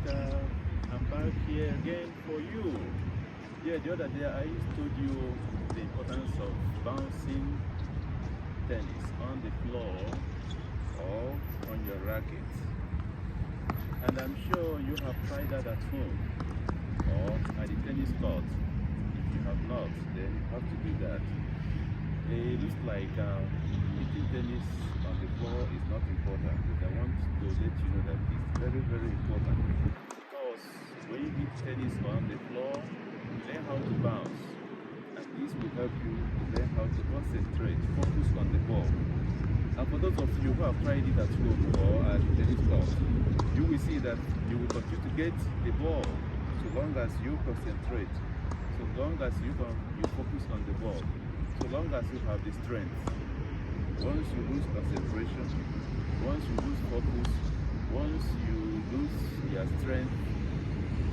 I'm back here again for you. Yeah, the other day I told you the importance of bouncing tennis on the floor or on your racket. And I'm sure you have tried that at home or at the tennis court. If you have not, then you have to do that. It looks like hitting tennis on the floor is not important, but I want to let you know that it's very, very important. Because when you hit tennis on the floor, you learn how to bounce. And this will help you to learn how to concentrate, focus on the ball. And for those of you who have tried it at home or at the tennis court, you will see that you will continue to get the ball so long as you concentrate, so long as you focus on the ball, so long as you have the strength. Once you lose concentration, once you lose focus, once you lose your strength,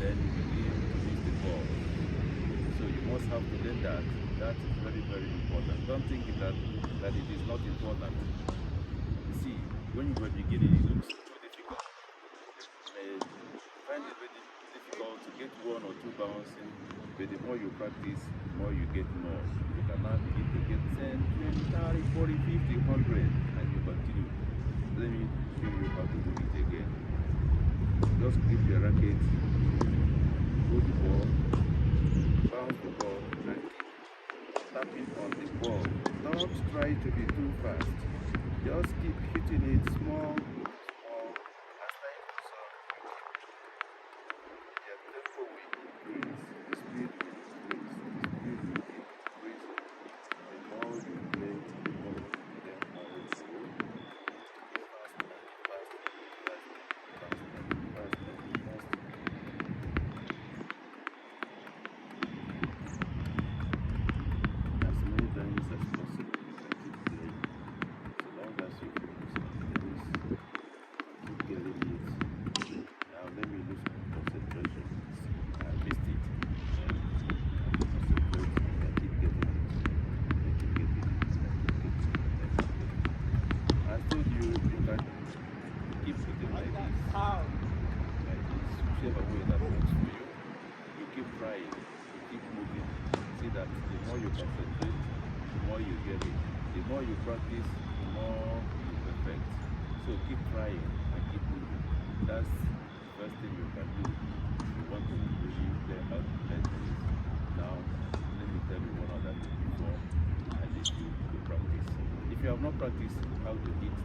then you begin to miss the ball. So you must have to learn that. That is very, very important. Don't think that it is not important. You see, when you were beginning, it looks too difficult. You may find it very difficult to get one or two bouncing, but the more you practice, the more you get more. You can now begin to get 10, 20, 30, 40, 50, 100, and you continue. Let me show you how to do it again. Just grip your racket, hold the ball, bounce the ball, and keep tapping on the ball. Don't try to be too fast. Just keep hitting it small, small, as time goes on. Your tempo will increase, the speed will increase, the speed will increase. The more you play, the more you learn how to go. Faster, faster, faster, faster, faster. As many times as possible, keep playing. So long as you focus on tennis, keep getting it. Now let me lose concentration. I missed it. Concentrate. I keep getting it. I keep getting it. I keep getting it. I keep getting it. I told you you can keep hitting like this. Like this. Whichever way that works for you. You keep trying. You keep moving. See that the more you concentrate, the more you get it. The more you practice, the more you perfect. So keep trying and keep moving. That's the first thing you can do if you want to really learn how to play tennis. Now, let me tell you one other thing before I leave you to practice. If you have not practiced how to hit,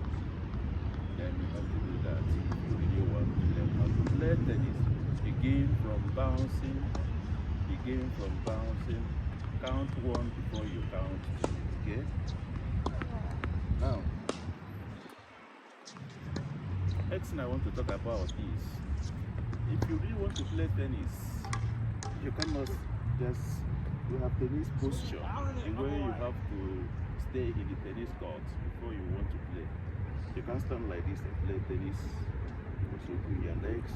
then you have to do that. If you really want to learn how to play tennis, begin from bouncing, begin from bouncing. Count one before you count two, okay? Now, next thing I want to talk about is, if you really want to play tennis, you cannot just, you have tennis posture, the way you have to stay in the tennis court before you want to play. You can't stand like this and play tennis. You must open your legs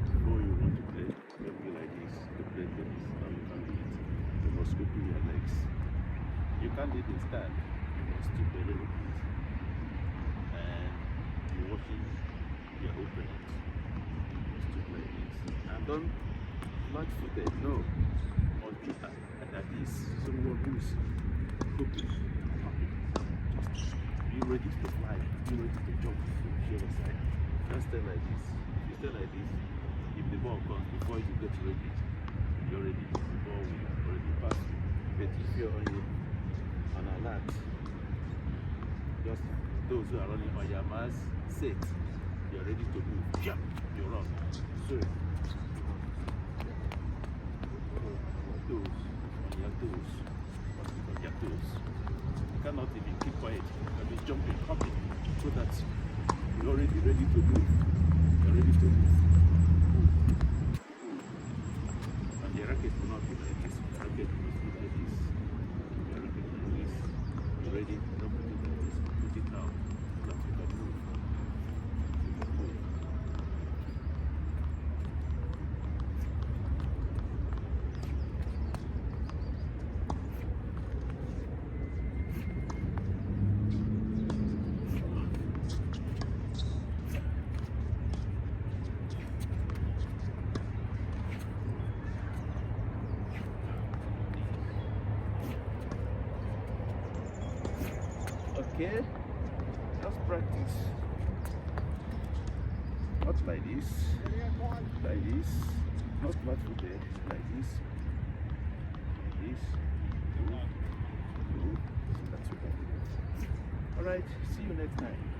before you want to play. You can't be like this to play tennis. Now you can't do it. You must open your legs. You can't even stand. You must stoop a little bit. And you're watching your opponent. You must stoop like this. And don't flat footed, no. You must be at this. Someone who's hoping, just be ready to fly, be ready to jump from the other side. Don't stay like this. If you stay like this, if the ball comes before you get ready, you're ready. The ball will already pass you. But if you're on alert, just those who are running on your mass, set, you're ready to move. Jump, you run. So, on your toes, on your toes. You cannot even keep quiet. You can be jumping, hopping, so that you're already ready to move. You're ready to move. Move. Move. And the racket will not be like this. The racket must be like this. The racket like this. You're ready. Don't put it like this. Put it down. So that you can move. You can move. Okay? Just practice. Not like this. Like this. Not flat footed. Like this. Like this. Good. Good. That's okay. Alright, see you next time.